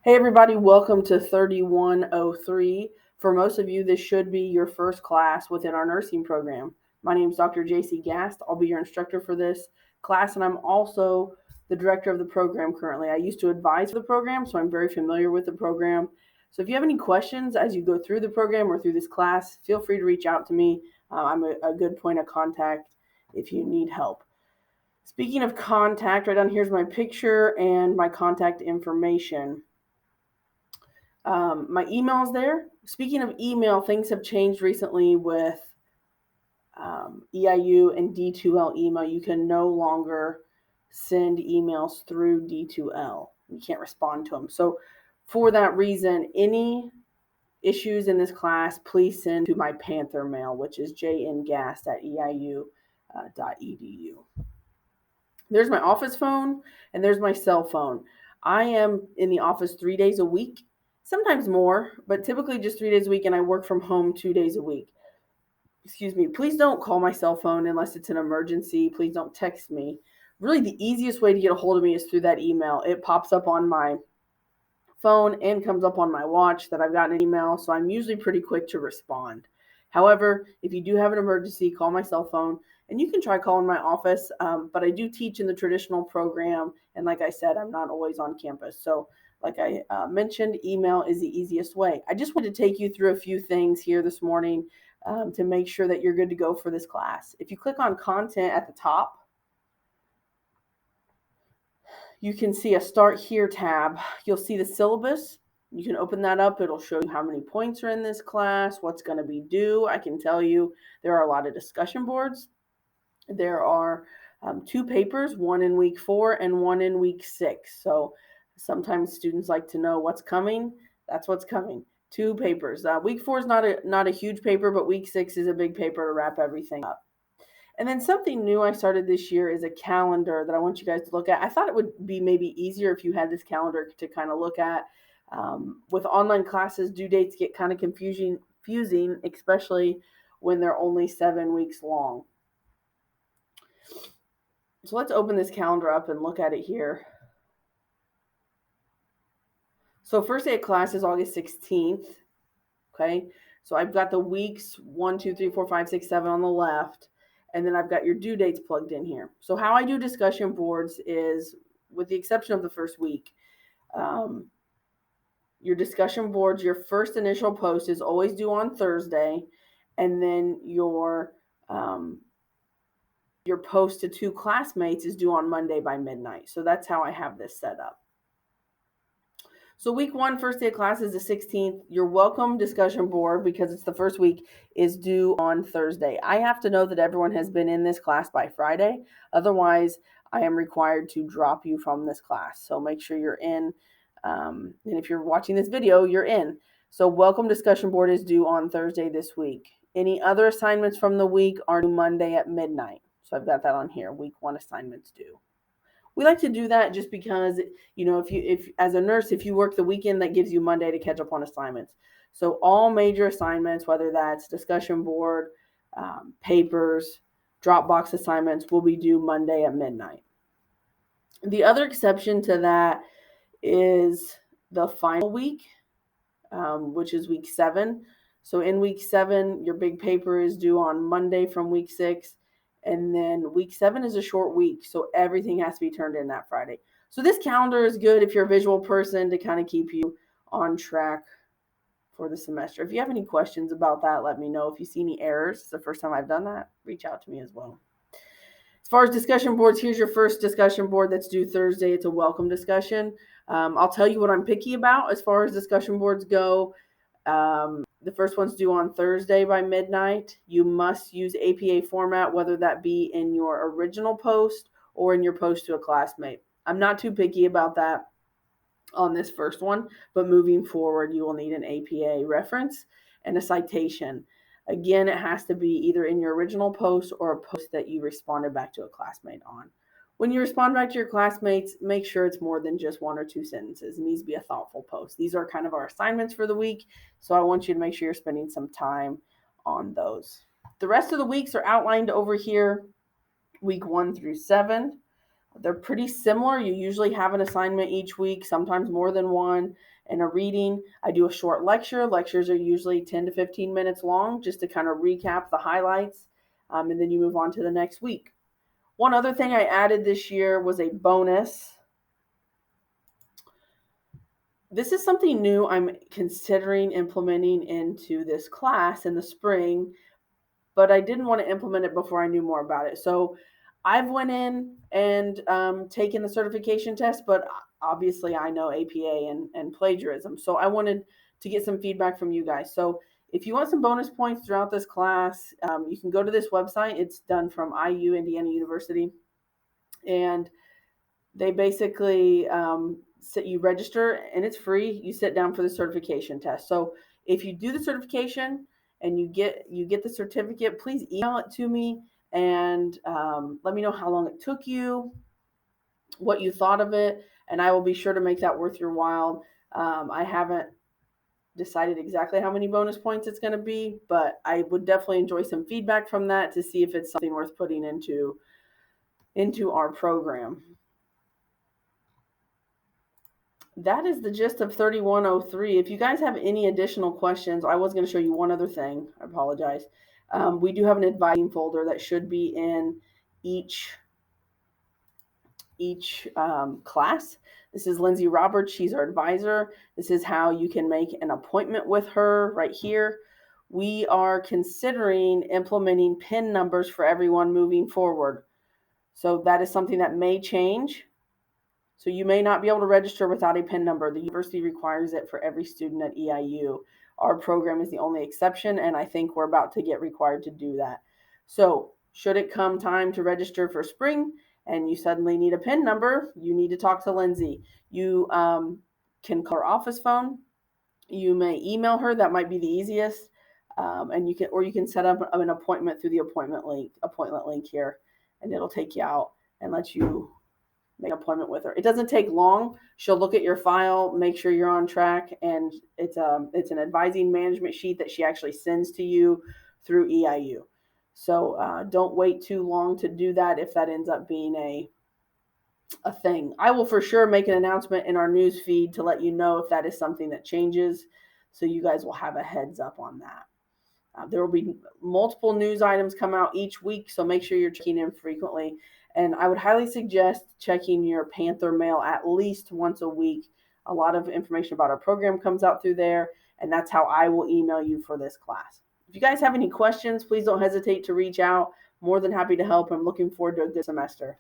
Hey everybody, welcome to 3103. For most of you, this should be your first class within our nursing program. My name is Dr. JC Gast. I'll be your instructor for this class, and I'm also the director of the program currently. I used to advise the program, so I'm very familiar with the program. So if you have any questions as you go through the program or through this class, feel free to reach out to me. I'm a good point of contact if you need help. Speaking of contact, right down here's my picture and my contact information. My email's there. Speaking of email, things have changed recently with EIU and D2L email. You can no longer send emails through D2L. You can't respond to them. So for that reason, any issues in this class, please send to my Panther mail, which is jngast@eiu.edu. There's my office phone and there's my cell phone. I am in the office 3 days a week, sometimes more, but typically just 3 days a week, and I work from home 2 days a week. Excuse me. Please don't call my cell phone unless it's an emergency. Please don't text me. Really, the easiest way to get a hold of me is through that email. It pops up on my phone and comes up on my watch that I've gotten an email, so I'm usually pretty quick to respond. However, if you do have an emergency, call my cell phone, and you can try calling my office, but I do teach in the traditional program, and like I said, I'm not always on campus. So like I mentioned, email is the easiest way. I just wanted to take you through a few things here this morning to make sure that you're good to go for this class. If you click on content at the top, you can see a Start Here tab. You'll see the syllabus. You can open that up. It'll show you how many points are in this class, what's going to be due. I can tell you there are a lot of discussion boards. There are 2 papers, one in week 4 and one in week 6. So sometimes students like to know what's coming. That's what's coming. 2 papers. Week 4 is not a huge paper, but week 6 is a big paper to wrap everything up. And then something new I started this year is a calendar that I want you guys to look at. I thought it would be maybe easier if you had this calendar to kind of look at. With online classes, due dates get kind of confusing, especially when they're only 7 weeks long. So let's open this calendar up and look at it here. So first day of class is August 16th. Okay, so I've got the weeks 1, 2, 3, 4, 5, 6, 7 on the left. And then I've got your due dates plugged in here. So how I do discussion boards is, with the exception of the first week, your discussion boards, your first initial post is always due on Thursday, and then your post to 2 classmates is due on Monday by midnight. So that's how I have this set up. So week 1, first day of class is the 16th. Your welcome discussion board, because it's the first week, is due on Thursday. I have to know that everyone has been in this class by Friday. Otherwise, I am required to drop you from this class. So make sure you're in. And if you're watching this video, you're in. So welcome discussion board is due on Thursday this week. Any other assignments from the week are due Monday at midnight. So I've got that on here. Week 1 assignments due. We like to do that just because, if as a nurse, if you work the weekend, that gives you Monday to catch up on assignments. So all major assignments, whether that's discussion board, papers, Dropbox assignments, will be due Monday at midnight. The other exception to that is the final week, which is week 7. So in week 7, your big paper is due on Monday from week 6. And then week 7 is a short week, so everything has to be turned in that Friday. So this calendar is good if you're a visual person to kind of keep you on track for the semester. If you have any questions about that, let me know. If you see any errors, it's the first time I've done that, reach out to me as well. As far as discussion boards, here's your first discussion board that's due Thursday. It's a welcome discussion. I'll tell you what I'm picky about as far as discussion boards go. The first one's due on Thursday by midnight. You must use APA format, whether that be in your original post or in your post to a classmate. I'm not too picky about that on this first one, but moving forward, you will need an APA reference and a citation. Again, it has to be either in your original post or a post that you responded back to a classmate on. When you respond back to your classmates, make sure it's more than just 1 or 2 sentences. It needs to be a thoughtful post. These are kind of our assignments for the week, so I want you to make sure you're spending some time on those. The rest of the weeks are outlined over here, week 1 through 7. They're pretty similar. You usually have an assignment each week, sometimes more than one, and a reading. I do a short lecture. Lectures are usually 10 to 15 minutes long just to kind of recap the highlights, and then you move on to the next week. One other thing I added this year was a bonus. This is something new I'm considering implementing into this class in the spring, but I didn't want to implement it before I knew more about it. So I've went in and taken the certification test, but obviously I know APA and plagiarism. So I wanted to get some feedback from you guys. So if you want some bonus points throughout this class, you can go to this website. It's done from IU, Indiana University. And they basically you register and it's free. You sit down for the certification test. So if you do the certification and you get the certificate, please email it to me and let me know how long it took you, what you thought of it, and I will be sure to make that worth your while. I haven't decided exactly how many bonus points it's going to be, but I would definitely enjoy some feedback from that to see if it's something worth putting into our program. That is the gist of 3103. If you guys have any additional questions, I was going to show you one other thing. I apologize. We do have an advising folder that should be in each class. This is Lindsay Roberts. She's our advisor. This is how you can make an appointment with her right here. We are considering implementing PIN numbers for everyone moving forward. So that is something that may change. So you may not be able to register without a PIN number. The university requires it for every student at EIU. Our program is the only exception, and I think we're about to get required to do that. So should it come time to register for spring and you suddenly need a PIN number, you need to talk to Lindsay. You can call her office phone. You may email her. That might be the easiest. And you can set up an appointment through the appointment link here, and it'll take you out and let you make an appointment with her. It doesn't take long. She'll look at your file, make sure you're on track, and it's an advising management sheet that she actually sends to you through EIU. So don't wait too long to do that if that ends up being a thing. I will for sure make an announcement in our news feed to let you know if that is something that changes, so you guys will have a heads up on that. There will be multiple news items come out each week, so make sure you're checking in frequently. And I would highly suggest checking your Panther mail at least once a week. A lot of information about our program comes out through there, and that's how I will email you for this class. If you guys have any questions, please don't hesitate to reach out. More than happy to help. I'm looking forward to a good semester.